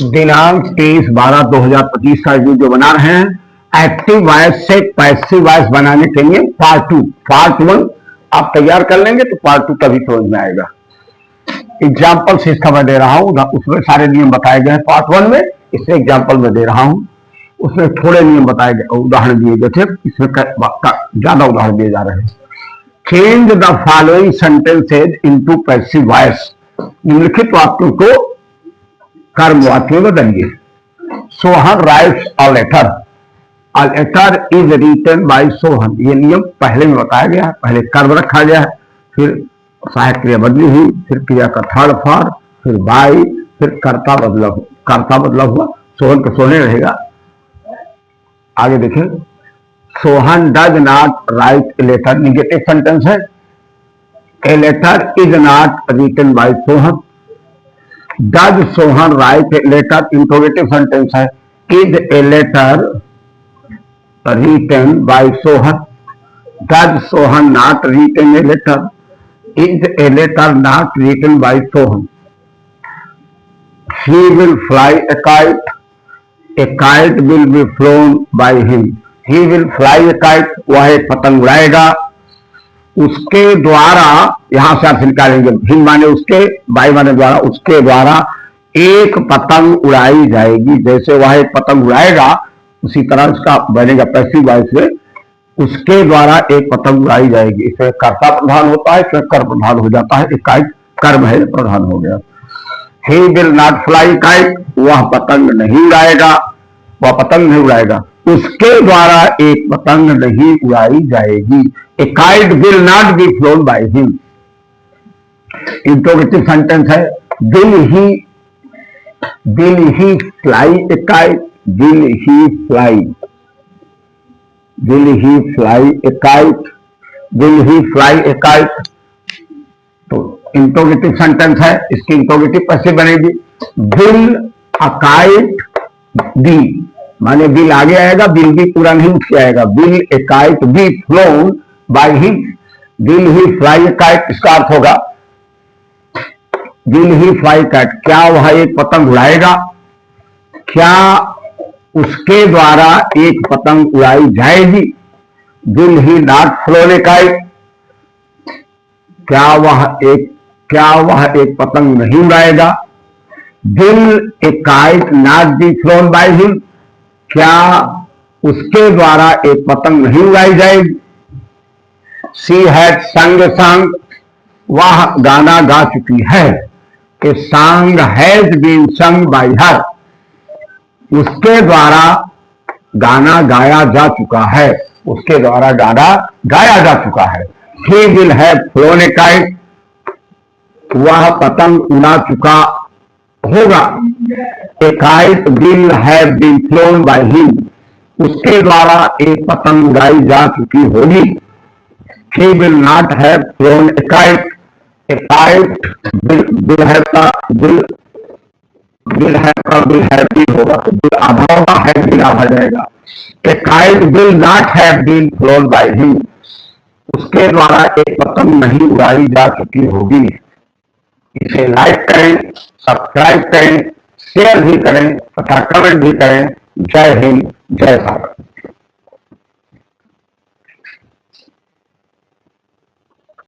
दिनांक 23/12/2025 का जो बना रहे हैं एक्टिव वॉइस से पैसिव वॉइस बनाने के लिए पार्ट वन आप तैयार कर लेंगे तो पार्ट टू तभी समझ में आएगा। एग्जाम्पल से इसका मैं दे रहा हूं, उसमें सारे नियम बताए गए हैं पार्ट वन में, इससे एग्जाम्पल में दे रहा हूं, उसमें थोड़े नियम बताए गए, उदाहरण दिए गए थे, इसमें ज्यादा उदाहरण दिए जा रहे हैं। Change the following sentences into passive voice, निम्नलिखित वाक्यों को कर्म वाक्य में बदलिए। Sohan writes a letter is written by Sohan, ये नियम पहले में बताया गया है, पहले कर्म रखा गया है, फिर सहायक क्रिया बदली हुई, फिर क्रिया का थर्ड फॉर्म, फिर बाय, फिर कर्ता बदला हुआ, सोहन का सोने रहेगा। आगे देखें, Sohan does not write a letter, negative sentence है, a letter is not written by Sohan. Does Sohan write a letter, interrogative sentence है, is a letter written by Sohan. Does Sohan not written a letter, is a letter not written by Sohan. He will fly a kite will be flown by him. He will fly a kite, वह एक पतंग उड़ाएगा, उसके द्वारा, यहां से आप निकालेंगे, him माने उसके, बाई माने द्वारा, उसके द्वारा एक पतंग उड़ाई जाएगी। जैसे वह एक पतंग उड़ाएगा उसी तरह उसका बनेगा पैसिव वॉइस में, उसके द्वारा एक पतंग उड़ाई जाएगी। इसमें कर्ता प्रधान होता है, इसमें कर्म प्रधान हो जाता है, एक काइट कर्म है, प्रधान हो गया। He will not fly kite, वह पतंग नहीं उड़ाएगा, वह पतंग नहीं उड़ाएगा, उसके द्वारा एक पतंग नहीं उड़ाई जाएगी। A kite will not be flown by him. Interrogative sentence है, will he fly a kite, will he fly a kite, will he fly a kite। तो इंट्रोगेटिव सेंटेंस है, इसकी इंट्रोगेटिव कैसे बनेगी, विल अ काइट बी, माने will आगे आएगा, will be पूरा नहीं उठ के आएगा, will a kite B flown by him. Will he fly A kite, इसका अर्थ होगा विल ही फ्लाई काइट, क्या वह एक पतंग उड़ाएगा, क्या उसके द्वारा एक पतंग उड़ाई जाएगी। Will he not flown a kite, क्या वह एक पतंग नहीं उड़ाएगा। Will a kite not be flown by him, क्या उसके द्वारा एक पतंग नहीं उड़ाई जाएगी। शी हैड संग ए सॉन्ग, वह गाना गा चुकी है। A song has been sung by her, उसके द्वारा गाना गाया जा चुका है, उसके द्वारा गाना गाया जा चुका है। He will have flown a kite, वह पतंग उड़ा चुका होगा। A kite will have been flown by him, उसके द्वारा एक पतंग उड़ाई जा चुकी होगी। He will not have flown a kite, a kite will have been होगा, will आधा होगा, have been आधा जाएगा। A kite will not have been flown by him, उसके द्वारा एक पतंग नहीं उड़ाई जा चुकी होगी। इसे लाइक करें, सब्सक्राइब करें, शेयर भी करें तथा कमेंट भी करें। जय हिंद, जय भारत।